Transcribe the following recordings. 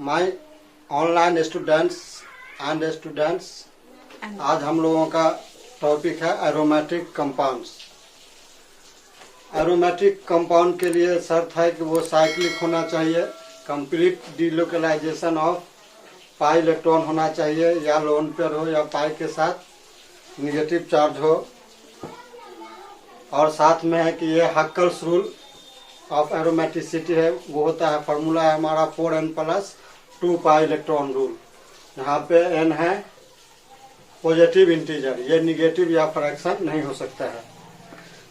My online students and students, आज हम लोगों का टॉपिक है एरोमेटिक कंपाउंड्स। एरोमेटिक कंपाउंड के लिए शर्त है कि वो साइक्लिक होना चाहिए, complete delocalisation of pi electron होना चाहिए, या लोन पेयर हो या पाई के साथ निगेटिव चार्ज हो, और साथ में है कि ये हक्कल्स रूल ऑफ एरोमेटिसिटी है, वो होता है, फार्मूला है हमारा 4n+2 पाई इलेक्ट्रॉन रूल। यहाँ पे n है पॉजिटिव इंटीजर, ये निगेटिव या फ्रैक्शन नहीं हो सकता है।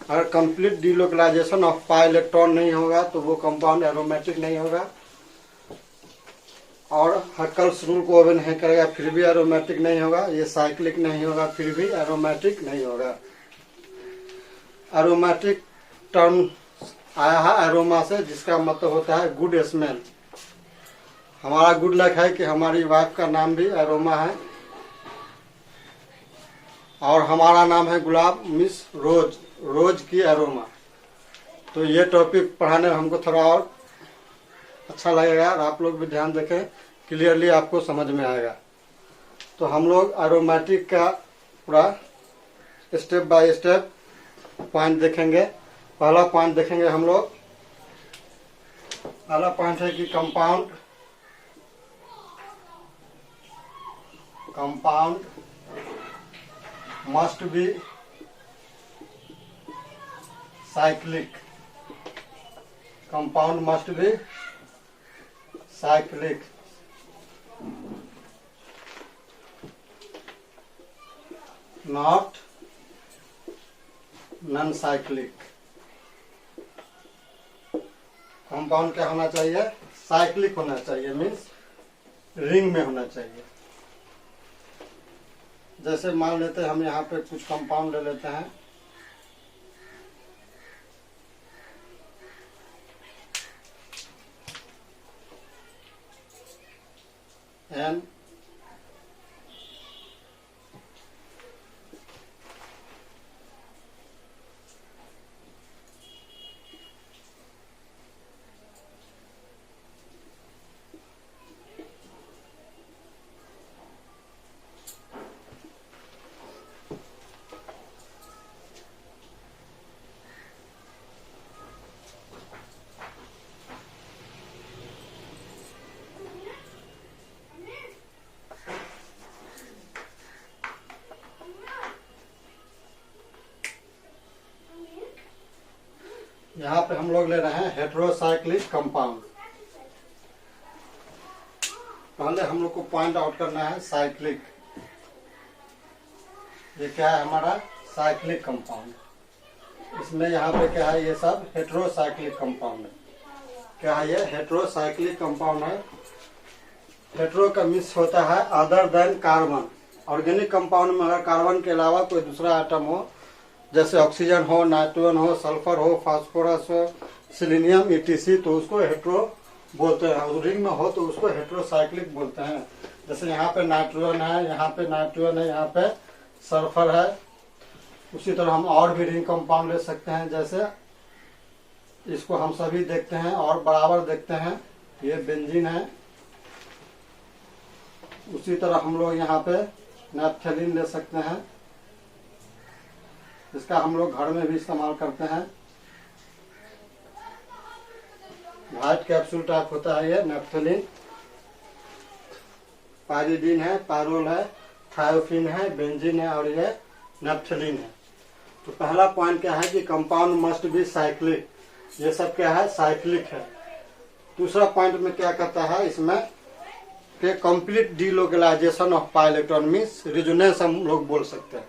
अगर complete delocalisation of pi electron नहीं होगा तो वो कंपाउंड एरोमेटिक नहीं होगा, और हक्कल्स रूल को ओबे नहीं करेगा फिर भी एरोमेटिक नहीं होगा, ये साइक्लिक नहीं होगा फिर भी एरोमेटिक नहीं होगा। एरोमेटिक टर्म आया है एरोमा से, जिसका मतलब होता है गुड स्मेल। हमारा गुड लक है कि हमारी वाइफ का नाम भी एरोमा है और हमारा नाम है गुलाब, मिस रोज, रोज की एरोमा। तो ये टॉपिक पढ़ाने में हमको थोड़ा और अच्छा लगेगा और आप लोग भी ध्यान देखें, क्लियरली आपको समझ में आएगा। तो हम लोग एरोमेटिक का पूरा स्टेप बाय स्टेप पॉइंट देखेंगे। पहला पॉइंट देखेंगे हम लोग, पहला पॉइंट है कि compound must be cyclic. Compound must be cyclic, not non cyclic. Compound क्या होना चाहिए? साइक्लिक होना चाहिए, मीन्स रिंग में होना चाहिए। जैसे मान लेते हैं हम यहाँ पे कुछ कंपाउंड ले लेते हैं, एन यहाँ पे हम लोग ले रहे हैं हेटेरोसाइक्लिक कंपाउंड। पहले हम लोग को पॉइंट आउट करना है साइक्लिक। ये क्या है हमारा? Cyclic compound. इसमें यहाँ पे क्या है? ये सब हेटेरोसाइक्लिक कंपाउंड है। क्या है ये? हेटेरोसाइक्लिक कंपाउंड है। हेटेरो का मीन्स होता है other than carbon. Organic compound में अगर कार्बन के अलावा कोई दूसरा आइटम हो, जैसे ऑक्सीजन हो, नाइट्रोजन हो, सल्फर हो, फास्फोरस हो, सिलीनियम ईटीसी, तो उसको हेटेरो बोलते हैं। और रिंग में हो तो उसको हेटेरोसाइक्लिक बोलते हैं। जैसे यहाँ पे नाइट्रोजन है, यहाँ पे नाइट्रोजन है, यहाँ पे सल्फर है। उसी तरह हम और भी रिंग कंपाउंड ले सकते हैं, जैसे इसको हम सभी देखते हैं और बराबर देखते हैं, ये बेंजीन है। उसी तरह हम लोग यहाँ पे नैप्थेलिन ले सकते हैं, इसका हम लोग घर में भी इस्तेमाल करते हैं। व्हाइट कैप्सूल टाइप होता है ये नैप्थेलिन। पायरिडीन है, पायरोल है, थायोफिन है, बेंजीन है और ये नैप्थेलिन है। तो पहला पॉइंट क्या है कि कंपाउंड मस्ट बी साइक्लिक। ये सब क्या है? साइक्लिक है। दूसरा पॉइंट में क्या कहता है इसमें कि complete delocalisation of pi electron, means resonance हम लोग बोल सकते हैं।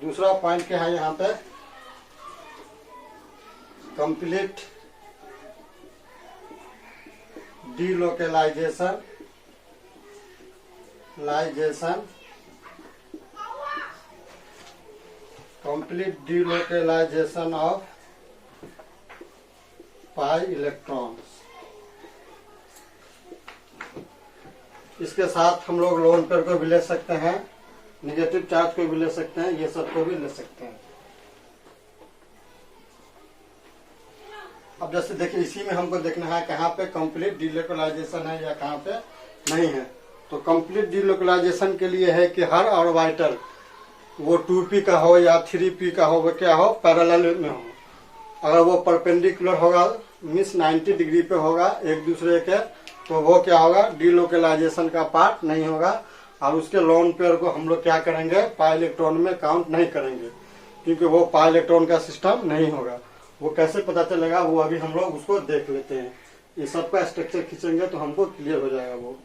दूसरा पॉइंट क्या है यहाँ पे? Complete delocalisation of pi electrons. इसके साथ हम लोग लोन पेयर को भी ले सकते हैं, निगेटिव चार्ज को भी ले सकते हैं, ये सब को भी ले सकते हैं। अब जैसे देखिए इसी में हमको देखना है कहाँ पे कंप्लीट डीलोकलाइजेशन है या कहाँ पे नहीं है। तो कंप्लीट डीलोकलाइजेशन के लिए है कि हर ऑर्बिटल वो 2p का हो या 3p का हो, वो क्या हो, पैरेलल में हो। अगर वो परपेंडिकुलर होगा मीन्स 90 डिग्री पे होगा एक दूसरे के, तो वो क्या होगा, डीलोकलाइजेशन का पार्ट नहीं होगा। और उसके लोन पेयर को हम लोग क्या करेंगे, पाई इलेक्ट्रॉन में काउंट नहीं करेंगे, क्योंकि वो पाई इलेक्ट्रॉन का सिस्टम नहीं होगा। वो कैसे पता चलेगा, वो अभी हम लोग उसको देख लेते हैं। ये सबका स्ट्रक्चर खींचेंगे तो हमको क्लियर हो जाएगा। वो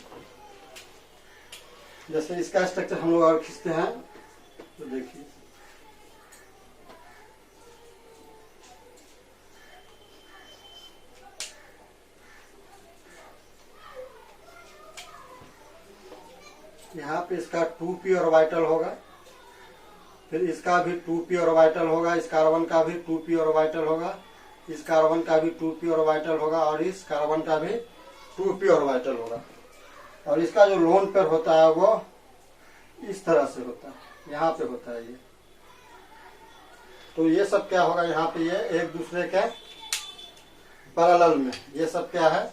जैसे इसका स्ट्रक्चर हम लोग और खींचते हैं तो देखिए यहाँ पे इसका 2p ऑर्बिटल होगा, फिर इसका भी 2p ऑर्बिटल होगा, इस कार्बन का भी 2p ऑर्बिटल होगा, इस कार्बन का भी 2p ऑर्बिटल होगा और इस कार्बन का भी 2p ऑर्बिटल होगा। और इसका जो लोन पेयर होता है वो इस तरह से होता है, यहाँ पे होता है ये। तो ये सब क्या होगा, यहाँ पे ये एक दूसरे के पैरेलल में, ये सब क्या है,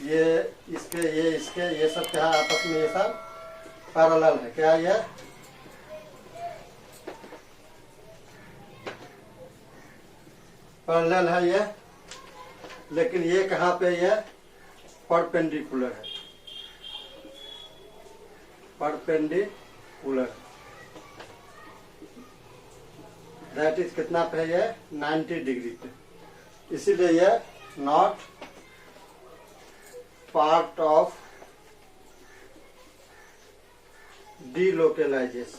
ये इसके ये सब क्या है, आपस में ये सब पैरेलल है। क्या ये पैरेलल है ये, लेकिन ये कहाँ पे, ये परपेंडिकुलर है, परपेंडिकुलर दैट इज कितना पे है, ये 90 डिग्री पे। इसीलिए ये नॉट पार्ट ऑफ डीलोकलाइजेशन,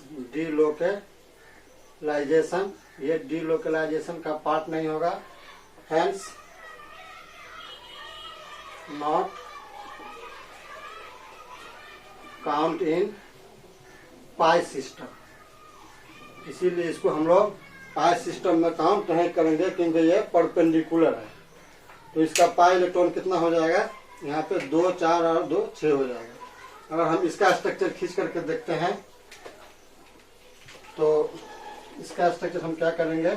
ये डीलोकलाइजेशन का पार्ट नहीं होगा। Hence not count in pi system. इसीलिए इसको हम लोग पाई सिस्टम में काउंट नहीं करेंगे, क्योंकि ये परपेंडिकुलर है। तो इसका पाई इलेक्ट्रॉन कितना हो जाएगा, यहाँ पे 2 4 और 2 6 हो जाएगा। अगर हम इसका स्ट्रक्चर खींच करके देखते हैं तो इसका स्ट्रक्चर हम क्या करेंगे,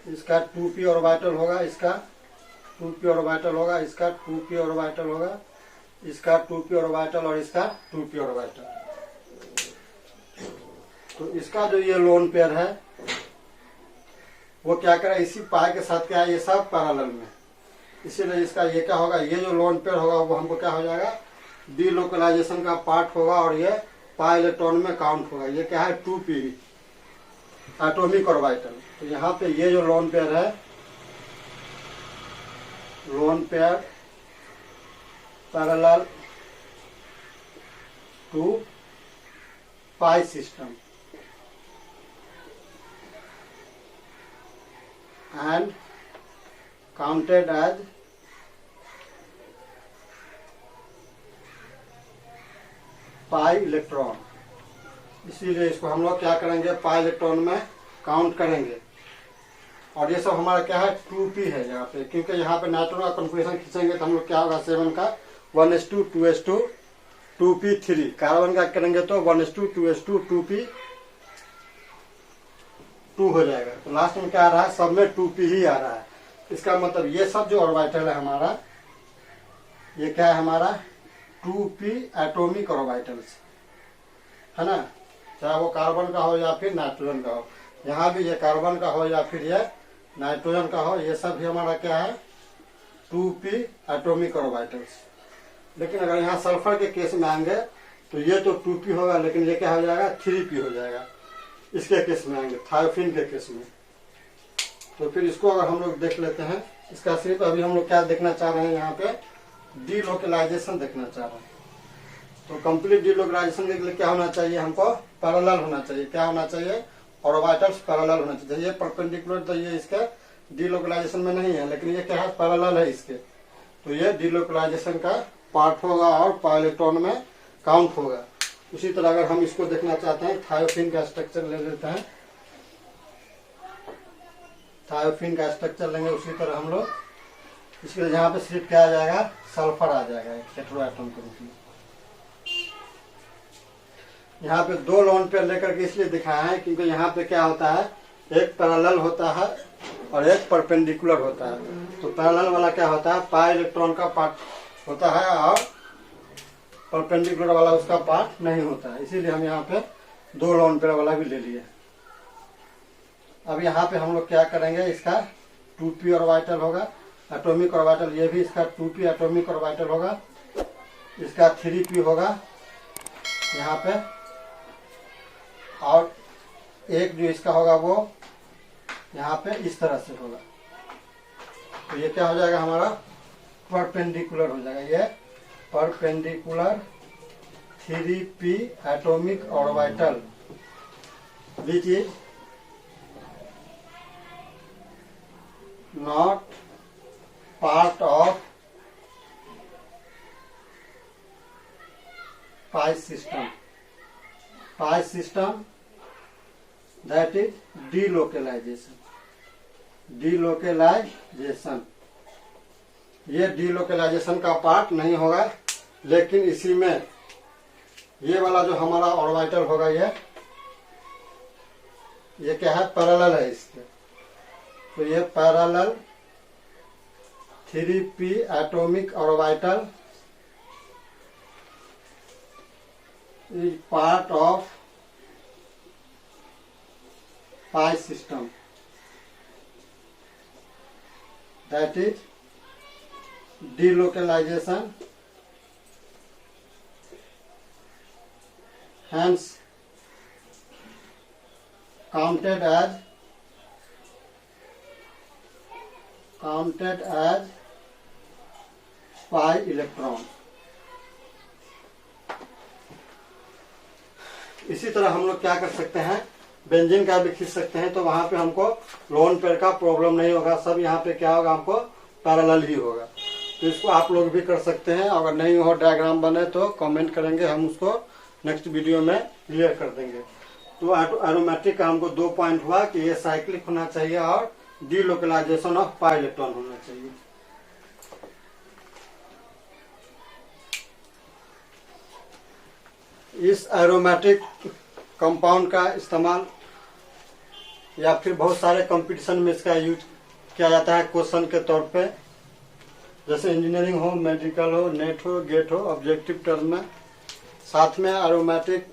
इसका 2p ऑर्बिटल होगा, इसका 2p ऑर्बिटल होगा, इसका 2p ऑर्बिटल होगा, इसका 2p ऑर्बिटल और इसका 2p ऑर्बिटल। तो इसका जो ये लोन पेयर है वो क्या करे, इसी पाई के साथ क्या है, ये सब पैरेलल में। इसीलिए इसका ये क्या होगा, ये जो लोन पेयर होगा वो हमको क्या हो जाएगा, डीलोकलाइजेशन का पार्ट होगा और ये पाई इलेक्ट्रॉन में काउंट होगा। ये क्या है, 2p एटॉमिक ऑर्बिटल। तो यहाँ पे ये जो लोन पेयर है, lone pair parallel to pi system and counted as pi electron. इसीलिए इसको हम लोग क्या करेंगे, पाई इलेक्ट्रॉन में काउंट करेंगे। और ये सब हमारा क्या है, 2p है यहाँ पे, क्योंकि यहाँ पे नाइट्रोजन का कॉन्फ़िगरेशन खींचेंगे तो हम लोग क्या होगा, 7 का 1s2 2s2 2p3। कार्बन का करेंगे तो 1s2 2s2 2p2 हो जाएगा। तो लास्ट में क्या आ रहा है, सब में 2p ही आ रहा है। इसका मतलब ये सब जो ऑर्बिटल है हमारा, ये क्या है हमारा 2p एटॉमिक ऑर्बिटल्स है ना, चाहे वो कार्बन का हो या फिर नाइट्रोजन का हो। यहाँ भी ये कार्बन का हो या फिर ये नाइट्रोजन का हो, ये सब भी हमारा क्या है 2p एटॉमिक ऑर्बिटल्स। लेकिन अगर यहाँ सल्फर के केस में आएंगे तो ये तो 2p होगा, लेकिन ये क्या हो जाएगा 3p हो जाएगा। इसके केस में आएंगे, थायोफिन के केस में। तो फिर इसको अगर हम लोग देख लेते हैं, इसका सिर्फ अभी हम लोग क्या देखना चाह रहे हैं, यहाँ पे डीलोकलाइजेशन देखना चाह रहे हैं। तो कंप्लीट डीलोकलाइजेशन के लिए क्या होना चाहिए, हमको पैरेलल होना चाहिए। क्या होना चाहिए, ऑर्बिटल्स पैरेलल होना चाहिए। ये परपेंडिकुलर तो ये इसके डीलोकलाइजेशन में नहीं है, लेकिन ये क्या है, पैरेलल है इसके। तो ये डीलोकलाइजेशन का पार्ट होगा और पाई इलेक्ट्रॉन में काउंट होगा। उसी तरह अगर हम इसको देखना चाहते हैं, थायोफिन का स्ट्रक्चर ले लेते हैं, थायोफिन का स्ट्रक्चर लेंगे। उसी तरह हम लोग इसके लिए यहाँ पे सिर्फ क्या आ जाएगा, सल्फर आ जाएगा एक हेटेरो एटम के रूप में। यहाँ पे 2 लोन पेयर लेकर के इसलिए दिखाया है क्योंकि यहाँ पे क्या होता है, एक पैरेलल होता है और एक परपेंडिकुलर होता है। तो पैरेलल वाला क्या होता है, पाई इलेक्ट्रॉन का पार्ट होता है और परपेंडिकुलर वाला उसका पार्ट नहीं होता है, इसीलिए हम यहाँ पे 2 लोन पेयर वाला भी ले लिए। अब यहाँ पे हम लोग क्या करेंगे, इसका 2p ऑर्बिटल होगा, एटॉमिक ऑर्बिटल, ये भी इसका 2p एटॉमिक ऑर्बिटल होगा, इसका 3p होगा यहाँ पे, और एक जो इसका होगा वो यहाँ पे इस तरह से होगा। तो ये क्या हो जाएगा, हमारा परपेंडिकुलर हो जाएगा, ये perpendicular 3p atomic orbital which is not part of pi system. Pi system, that is delocalization. Delocalization, ये delocalization का पार्ट नहीं होगा, लेकिन इसी में ये वाला जो हमारा ऑर्बिटल होगा, ये क्या है, पैरेलल है इसके। तो ये parallel 3p atomic orbital is part of pi system, that is delocalization, hence counted as pi electron. इसी तरह हम लोग क्या कर सकते हैं, बेंजीन का भी खींच सकते हैं, तो वहां पे हमको लोन पेयर का प्रॉब्लम नहीं होगा, सब यहाँ पे क्या होगा, हमको पैरेलल ही होगा। तो इसको आप लोग भी कर सकते हैं, अगर नहीं हो डायग्राम बने तो कमेंट करेंगे, हम उसको नेक्स्ट वीडियो में क्लियर कर देंगे। तो एरोमेटिक का हमको 2 पॉइंट हुआ कि ये साइक्लिक होना चाहिए और डीलोकलाइजेशन ऑफ पाई इलेक्ट्रॉन होना चाहिए। इस एरोमेटिक कंपाउंड का इस्तेमाल या फिर बहुत सारे कंपटीशन में इसका यूज किया जाता है क्वेश्चन के तौर पे, जैसे इंजीनियरिंग हो, मेडिकल हो, नेट हो, गेट हो, ऑब्जेक्टिव टर्म में। साथ में एरोमेटिक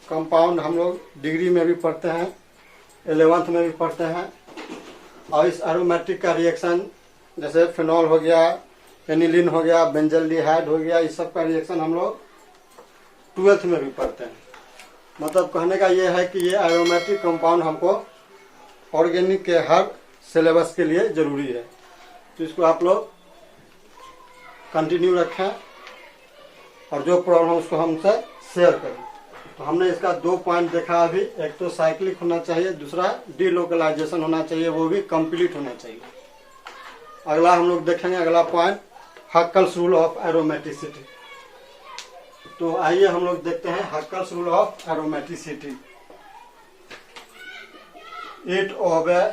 कंपाउंड हम लोग डिग्री में भी पढ़ते हैं, 11th में भी पढ़ते हैं। और इस एरोमेटिक का रिएक्शन जैसे फिनॉल हो गया, एनिलीन हो गया, बेंजल्डिहाइड हो गया, इस सब का रिएक्शन हम लोग 12th में भी पढ़ते हैं। मतलब कहने का ये है कि ये एरोमेटिक कंपाउंड हमको ऑर्गेनिक के हर सिलेबस के लिए जरूरी है। तो इसको आप लोग कंटिन्यू रखें और जो प्रॉब्लम उसको हमसे शेयर करें। तो हमने इसका 2 पॉइंट देखा अभी, एक तो साइक्लिक होना चाहिए, दूसरा डीलोकलाइजेशन होना चाहिए, वो भी कंप्लीट होना चाहिए। अगला हम लोग देखेंगे, अगला point Huckel's rule of aromaticity. तो आइए हम लोग देखते हैं Huckel's rule of aromaticity. It obey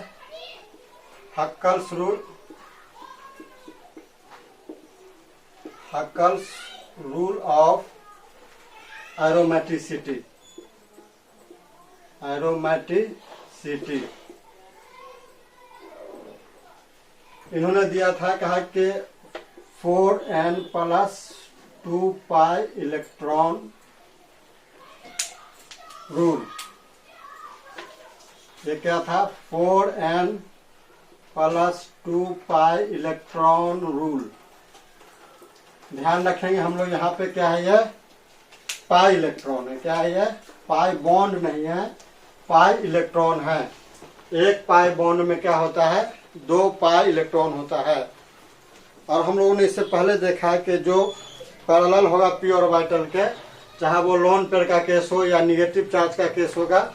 Huckel's rule of aromaticity. इन्होंने दिया था, कहा कि 4n+2 पाई इलेक्ट्रॉन रूल। ये क्या था, 4n+2 पाई इलेक्ट्रॉन रूल। ध्यान रखेंगे हम लोग, यहाँ पे क्या है, ये पाई इलेक्ट्रॉन है। क्या है ये, पाई बॉन्ड नहीं है, पाई इलेक्ट्रॉन है। एक पाई बॉन्ड में क्या होता है, 2 पाई इलेक्ट्रॉन होता है। और हम लोगों ने इससे पहले देखा कि जो पैरेलल होगा पी ऑर्बिटल के, चाहे वो लोन पेयर का केस हो या निगेटिव चार्ज का केस होगा,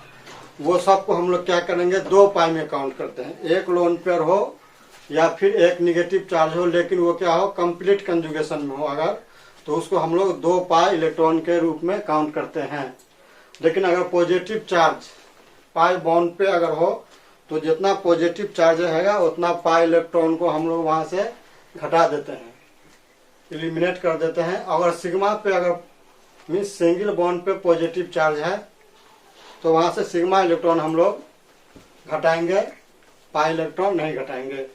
वो सबको हम लोग क्या करेंगे, 2 पाई में काउंट करते हैं। एक लोन पेयर हो या फिर एक निगेटिव चार्ज हो, लेकिन वो क्या हो, कंप्लीट कंजुगेशन में हो अगर, तो उसको हम लोग 2 पाई इलेक्ट्रॉन के रूप में काउंट करते हैं। लेकिन अगर पॉजिटिव चार्ज पाई बॉन्ड पे अगर हो, तो जितना पॉजिटिव चार्ज रहेगा उतना पाई इलेक्ट्रॉन को हम लोग वहां से घटा देते हैं, एलिमिनेट कर देते हैं। अगर सिग्मा पे अगर मीन्स सिंगल बॉन्ड पे पॉजिटिव चार्ज है तो वहां से सिग्मा इलेक्ट्रॉन हम लोग घटाएंगे, पाई इलेक्ट्रॉन नहीं घटाएंगे।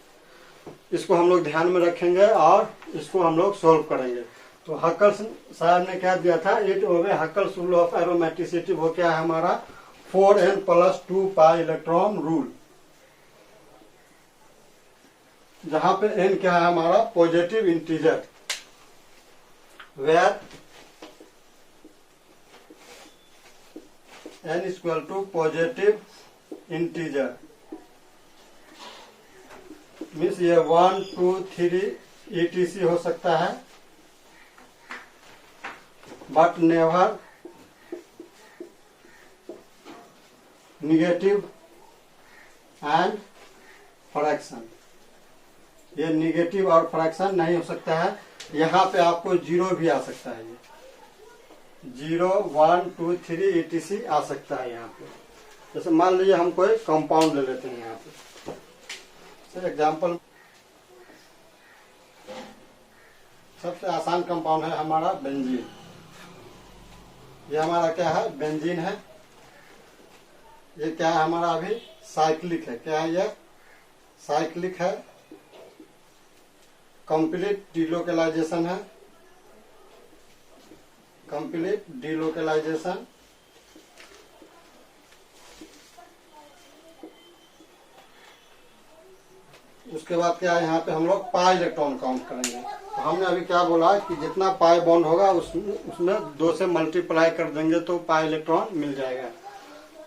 इसको हम लोग ध्यान में रखेंगे और इसको हम लोग सोल्व करेंगे। तो हक्कल साहब ने क्या दिया था, it obey Huckel's rule of aromaticity, वो क्या है हमारा 4n+2 पाई इलेक्ट्रॉन रूल, जहां पे n क्या है हमारा positive integer, where n equal to positive integer, means ये 1 2 3 etc हो सकता है, but never negative and fraction. ये निगेटिव और फ्रैक्शन नहीं हो सकता है। यहाँ पे आपको 0 भी आ सकता है, ये 0 1 2 3 etc आ सकता है यहाँ पे। जैसे मान लीजिए हम कोई कंपाउंड ले लेते हैं यहाँ पे, एग्जाम्पल सबसे आसान कंपाउंड है हमारा बेंजीन। ये हमारा क्या है, बेंजीन है। ये क्या है हमारा अभी साइक्लिक है, क्या है ये साइक्लिक है, कंप्लीट डिलोकेलाइजेशन है, कंप्लीट डिलोकेलाइजेशन। उसके बाद क्या है यहाँ पे हम लोग पाई इलेक्ट्रॉन काउंट करेंगे। तो हमने अभी क्या बोला कि जितना पाई बॉन्ड होगा उसमें 2 से मल्टीप्लाई कर देंगे तो पाई इलेक्ट्रॉन मिल जाएगा।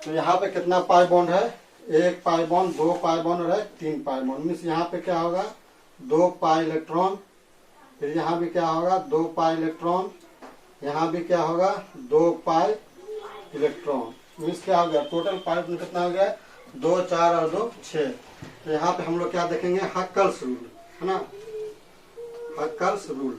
तो यहाँ पे कितना पाई बॉन्ड है, 1 पाई बॉन्ड, 2 पाई बॉन्ड और 3 पाई बॉन्ड, मीन्स यहाँ पे क्या होगा 2 पाई इलेक्ट्रॉन। फिर यहाँ भी क्या होगा 2 पाई इलेक्ट्रॉन, यहाँ भी क्या होगा 2 पाई इलेक्ट्रॉन, मीन्स क्या हो गया टोटल पाई बॉन्ड कितना हो गया 2 4 और 2 6। तो यहाँ पे हम लोग क्या देखेंगे हक्कल्स रूल है ना, हक्कल्स रूल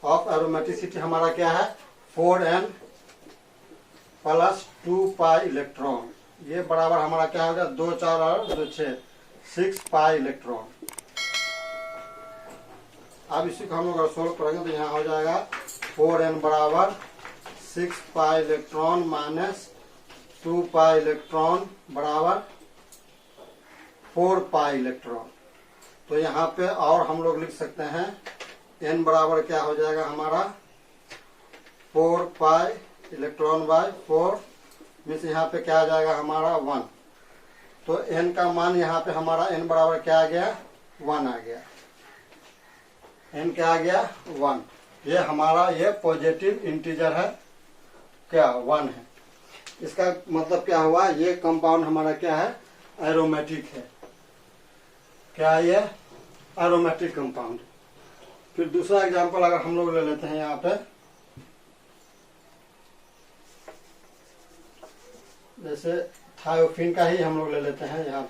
ऑफ एरोमेटिसिटी हमारा क्या है 4n+2 पाई इलेक्ट्रॉन। ये बराबर हमारा क्या होगा 2 4 और 2 6 6 पाई इलेक्ट्रॉन। अब इसी को हम लोग अगर सोल्व करेंगे तो यहाँ हो जाएगा 4n बराबर 6 पाई इलेक्ट्रॉन माइनस 2 पाई इलेक्ट्रॉन बराबर 4 पाई इलेक्ट्रॉन। तो यहाँ पे और हम लोग लिख सकते हैं n बराबर क्या हो जाएगा हमारा 4 पाई इलेक्ट्रॉन बाय 4, मीन्स यहाँ पे क्या आ जाएगा हमारा 1। तो n का मान यहाँ पे हमारा n बराबर क्या आ गया 1 आ गया, n क्या आ गया 1। ये हमारा ये पॉजिटिव इंटीजर है, क्या 1 है। इसका मतलब क्या हुआ, ये कंपाउंड हमारा क्या है एरोमेटिक है, क्या है ये एरोमेटिक कंपाउंड। फिर दूसरा एग्जांपल अगर हम लोग ले लेते हैं यहाँ पे, जैसे थायोफिन का ही हम लोग ले लेते हैं। यहाँ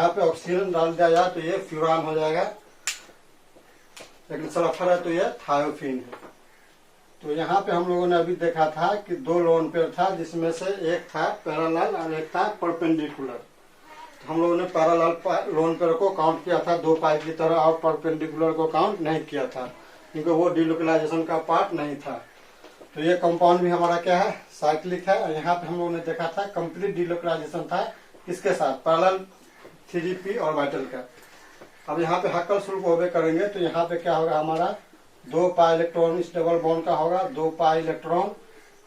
पे ऑक्सीजन डाल दिया जाए तो ये फ्यूरान हो जाएगा, लेकिन सल्फर है तो ये थायोफिन है। तो यहाँ पे हम लोगों ने अभी देखा था कि 2 लोन पेयर था, जिसमें से एक था पैरेलल और एक था परपेंडिकुलर। तो हम लोगों ने पैरेलल लोन पेयर को काउंट किया था 2 पाई की तरह, और परपेंडिकुलर को काउंट नहीं किया था क्योंकि वो डिलोकेलाइजेशन का पार्ट नहीं था। तो ये कंपाउंड भी हमारा क्या है साइक्लिक है। और यहाँ पे हम लोगों ने देखा था कंप्लीट डिलोकेलाइजेशन था किसके साथ, पैरेलल 3p ऑर्बिटल का। अब यहाँ पे हक्कल रूल को ओबे करेंगे तो यहाँ पे क्या होगा हमारा 2 पाई इलेक्ट्रॉन इस डबल बॉन्ड का होगा, 2 पाई इलेक्ट्रॉन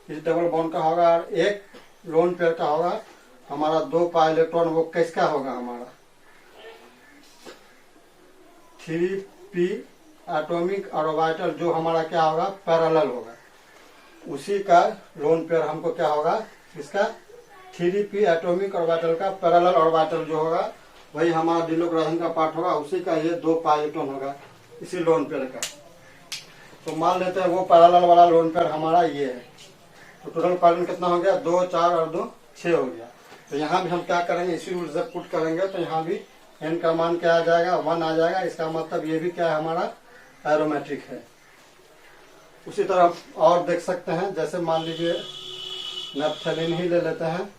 इस डबल बॉन्ड का होगा, और एक लोन पेयर का होगा हमारा 2 पाई इलेक्ट्रॉन। वो किसका होगा हमारा 3p एटॉमिक ऑर्बिटल, जो हमारा क्या होगा पैरेलल होगा, उसी का लोन पेयर हमको क्या होगा इसका 3p एटॉमिक ऑर्बिटल का पैरेलल ऑर्बिटल जो होगा वही हमारा डिलोकेलाइजेशन का पार्ट होगा, उसी का ये 2 पाई इलेक्ट्रॉन होगा इसी लोन पेयर का। तो मान लेते हैं वो पैरेलल वाला लोन पेयर हमारा ये है। तो टोटल पाई कितना हो गया 2 4 और 2 6 हो गया। तो यहाँ भी हम क्या करेंगे इसी रूल से पुट करेंगे तो यहाँ भी n का मान क्या आ जाएगा 1 आ जाएगा। इसका मतलब ये भी क्या है हमारा एरोमेटिक है। उसी तरह और देख सकते हैं, जैसे मान लीजिए नैप्थेलिन ही ले लेते हैं।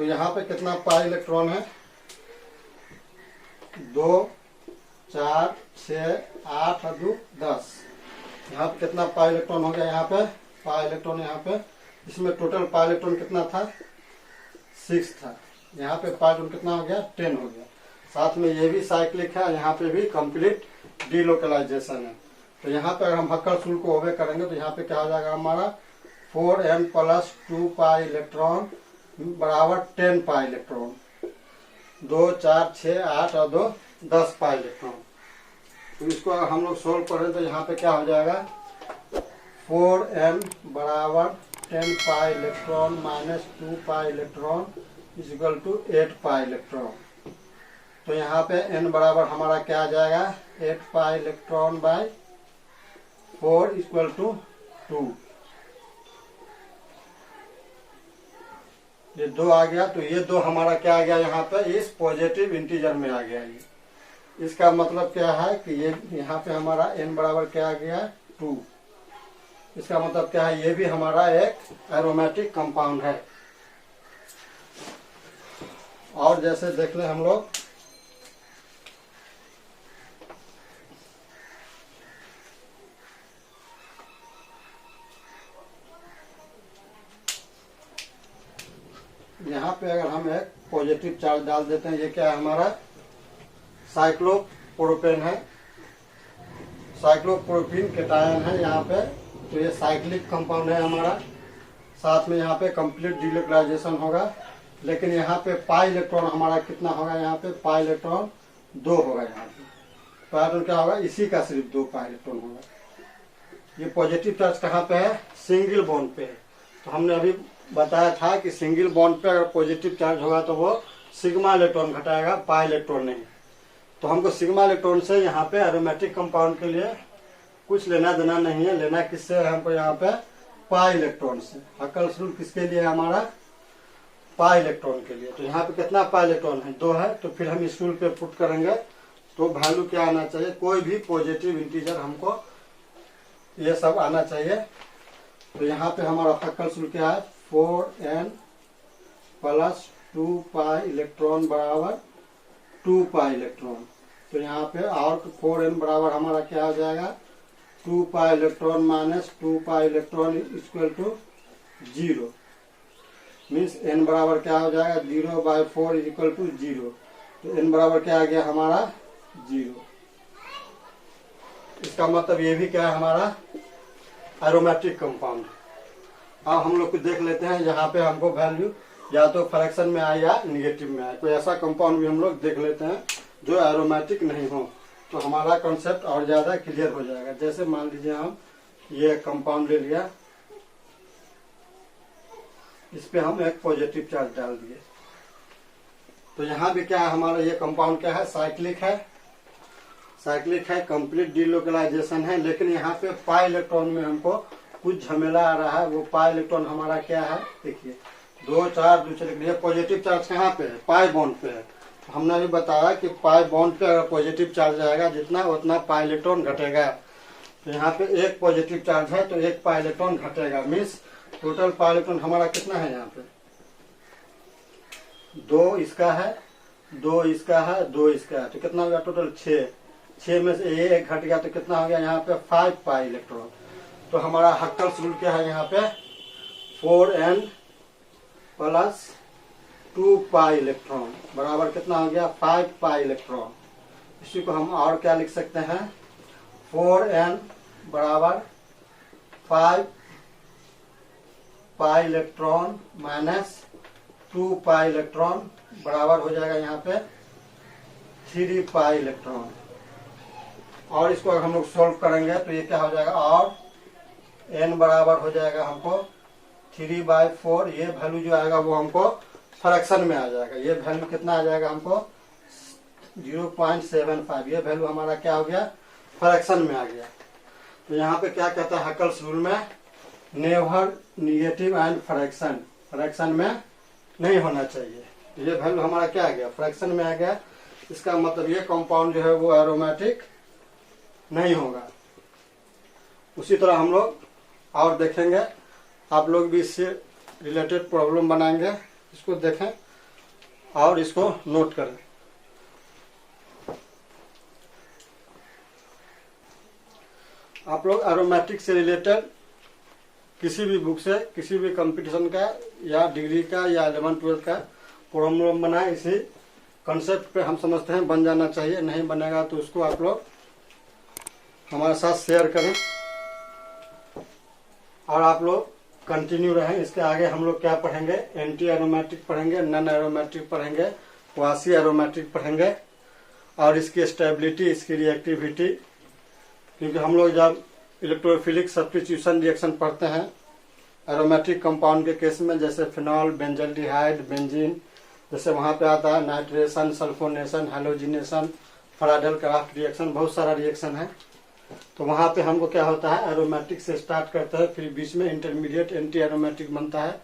तो यहाँ पे कितना पाई इलेक्ट्रॉन है, 2 4 6 8 और 2 10। यहाँ पे कितना पाई इलेक्ट्रॉन हो गया, यहाँ पे पाई इलेक्ट्रॉन, यहाँ पे इसमें टोटल पाई इलेक्ट्रॉन कितना था, 6 था। यहाँ पे पाई इलेक्ट्रॉन कितना हो गया, 10 हो गया। साथ में ये भी साइक्लिक है, यहाँ पे भी कंप्लीट डीलोकलाइजेशन है। तो यहाँ पे अगर हम हक्कर सूल को ओबे करेंगे तो यहाँ पे क्या हो जाएगा हमारा, 4n + 2 पाई इलेक्ट्रॉन बराबर 10 पाई इलेक्ट्रॉन, 2 4 6 8 और 2 10 पाई इलेक्ट्रॉन। तो इसको अगर हम लोग सोल्व करें तो यहाँ पे क्या हो जाएगा, 4n बराबर 10 pi electron minus 2 pi electron equal to 8 pi electron. तो यहाँ पे n बराबर हमारा क्या आ जाएगा, 8 pi electron by 4 equal to 2। ये 2 आ गया। तो ये 2 हमारा क्या आ गया, यहाँ पे इस पॉजिटिव इंटीजर में आ गया। ये इसका मतलब क्या है कि ये यहाँ पे हमारा n बराबर क्या आ गया, 2। इसका मतलब क्या है, ये भी हमारा एक एरोमेटिक कंपाउंड है। और जैसे देख ले हम लोग, यहाँ पे अगर हम एक पॉजिटिव चार्ज डाल देते हैं, ये क्या है हमारा साइक्लोप्रोपेन है, साइक्लोप्रोपीन केटायन है यहाँ पे। तो ये साइक्लिक कंपाउंड है हमारा। साथ में यहाँ पे कंप्लीट डीलोकलाइजेशन होगा। लेकिन यहाँ पे पाई इलेक्ट्रॉन हमारा कितना होगा, यहाँ पे पाई इलेक्ट्रॉन 2 होगा। यहाँ पे पाई इलेक्ट्रॉन क्या होगा, इसी का सिर्फ 2 पाई इलेक्ट्रॉन होगा। ये पॉजिटिव चार्ज कहाँ पे है, सिंगल बॉन्ड पे है। तो हमने अभी बताया था कि सिंगल बॉन्ड पे अगर पॉजिटिव चार्ज होगा तो वो सिग्मा इलेक्ट्रॉन घटाएगा, पाई इलेक्ट्रॉन नहीं। तो हमको सिग्मा इलेक्ट्रॉन से यहाँ पे एरोमेटिक कंपाउंड के लिए कुछ लेना देना नहीं है। लेना किससे है हमको, यहाँ पे पाई इलेक्ट्रॉन से। हक्कर सूल किसके लिए है हमारा, पाई इलेक्ट्रॉन के लिए। तो यहाँ पे कितना पाई इलेक्ट्रॉन है, 2 है। तो फिर हम इस सूल पे पुट करेंगे तो वैल्यू क्या आना चाहिए, कोई भी पॉजिटिव इंटीजर हमको ये सब आना चाहिए। तो यहाँ पे हमारा हक्कर सूल क्या है, 4n + 2 पाई इलेक्ट्रॉन बराबर 2 पाई इलेक्ट्रॉन। तो यहाँ पे और 4n बराबर हमारा क्या हो जाएगा, 2 pi electron minus 2 pi electron equal to 0। Means n बराबर क्या हो जाएगा, 0/4 इक्वल टू 0। तो n बराबर क्या आ गया हमारा, 0। इसका मतलब ये भी क्या है हमारा एरोमेटिक कंपाउंड। अब हम लोग को देख लेते हैं यहाँ पे हमको वैल्यू या तो फ्रैक्शन में आए या निगेटिव में आए। कोई ऐसा कंपाउंड भी हम लोग देख लेते हैं जो एरोमेटिक नहीं हो, तो हमारा कॉन्सेप्ट और ज्यादा क्लियर हो जाएगा। जैसे मान लीजिए हम ये कंपाउंड ले लिया, इस पे हम एक पॉजिटिव चार्ज डाल दिए। तो यहाँ भी क्या है हमारा, ये कंपाउंड क्या है, साइक्लिक है। साइक्लिक है, कंप्लीट डीलोकलाइजेशन है। लेकिन यहाँ पे पाई इलेक्ट्रॉन में हमको कुछ झमेला आ रहा है। वो पाई इलेक्ट्रॉन हमारा क्या है, देखिए 2 4 2 लेकिन ये पॉजिटिव चार्ज कहाँ पे है, पाई बॉन्ड पे है। तो हमने भी बताया कि पाई बॉन्ड पे अगर पॉजिटिव चार्ज आएगा जितना उतना पाई इलेक्ट्रॉन घटेगा। तो यहाँ पे एक पॉजिटिव चार्ज है तो एक पाई इलेक्ट्रॉन घटेगा। मीन्स टोटल पाई इलेक्ट्रॉन हमारा कितना है, यहाँ पे 2 इसका है, 2 इसका है, 2 इसका है। तो कितना हो गया टोटल 6 में से ये एक घट गया तो कितना हो गया यहाँ पे 5 पाई इलेक्ट्रॉन। तो हमारा हक्कर रूल क्या है, यहाँ पे 4n + 2 पाई इलेक्ट्रॉन बराबर कितना हो गया 5 पाई इलेक्ट्रॉन। इसी को हम और क्या लिख सकते हैं, 4n बराबर 5 पाई इलेक्ट्रॉन माइनस 2 पाई इलेक्ट्रॉन बराबर हो जाएगा यहाँ पे 3 पाई इलेक्ट्रॉन। और इसको अगर हम लोग सोल्व करेंगे तो ये क्या हो जाएगा, और n बराबर हो जाएगा हमको 3/4। ये वैल्यू जो आएगा वो हमको फ्रैक्शन में आ जाएगा। ये वैल्यू कितना आ जाएगा हमको 0.75। ये वैल्यू हमारा क्या हो गया, फ्रैक्शन में आ गया। तो यहाँ पे क्या कहता है हक्कल्स रूल में, never negative and fraction, fraction में नहीं होना चाहिए। तो ये वैल्यू हमारा क्या आ गया, फ्रैक्शन में आ गया। इसका मतलब ये कंपाउंड जो है वो एरोमेटिक नहीं होगा। उसी तरह हम लोग और देखेंगे, आप लोग भी इससे रिलेटेड प्रॉब्लम बनाएंगे। इसको देखें। और इसको नोट करें। आप लोग एरोमेटिक से रिलेटेड किसी भी बुक से, किसी भी कंपटीशन का या डिग्री का या 11-12 का प्रॉब्लम बनाए, इसी कंसेप्ट पे हम समझते हैं बन जाना चाहिए। नहीं बनेगा तो उसको आप लोग हमारे साथ शेयर करें और आप लोग कंटिन्यू रहें। इसके आगे हम लोग क्या पढ़ेंगे, एंटी एरोमेटिक पढ़ेंगे, नॉन एरोमेटिक पढ़ेंगे, क्वासी एरोमेटिक पढ़ेंगे और इसकी स्टेबिलिटी, इसकी रिएक्टिविटी। क्योंकि हम लोग जब इलेक्ट्रोफिलिक सब्स्टिट्यूशन रिएक्शन पढ़ते हैं एरोमेटिक कंपाउंड के केस में, जैसे फिनॉल, बेंजल्डिहाइड, बेंजीन, जैसे वहां पे आता है nitration, sulphonation, halogenation, Friedel Craft reaction, बहुत सारा रिएक्शन है। तो वहां पे हमको क्या होता है, एरोमेटिक से स्टार्ट करते हैं, फिर बीच में इंटरमीडिएट एंटी एरोमेटिक बनता है,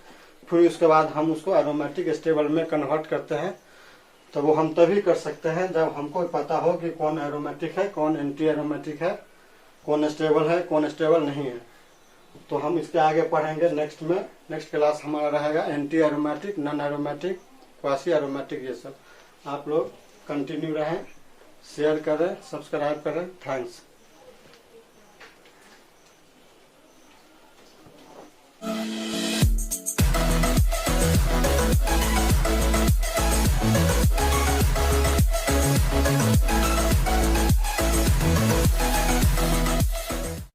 फिर उसके बाद हम उसको एरोमेटिक स्टेबल में कन्वर्ट करते हैं। तो वो हम तभी कर सकते हैं जब हमको पता हो कि कौन एरोमेटिक है, कौन एंटी एरोमेटिक है, कौन स्टेबल है, कौन स्टेबल नहीं है। तो हम इसके आगे पढ़ेंगे नेक्स्ट में। नेक्स्ट क्लास हमारा रहेगा anti aromatic, non aromatic, quasi aromatic, ये सब। आप लोग कंटिन्यू रहें, शेयर करें, सब्सक्राइब करें। थैंक्स।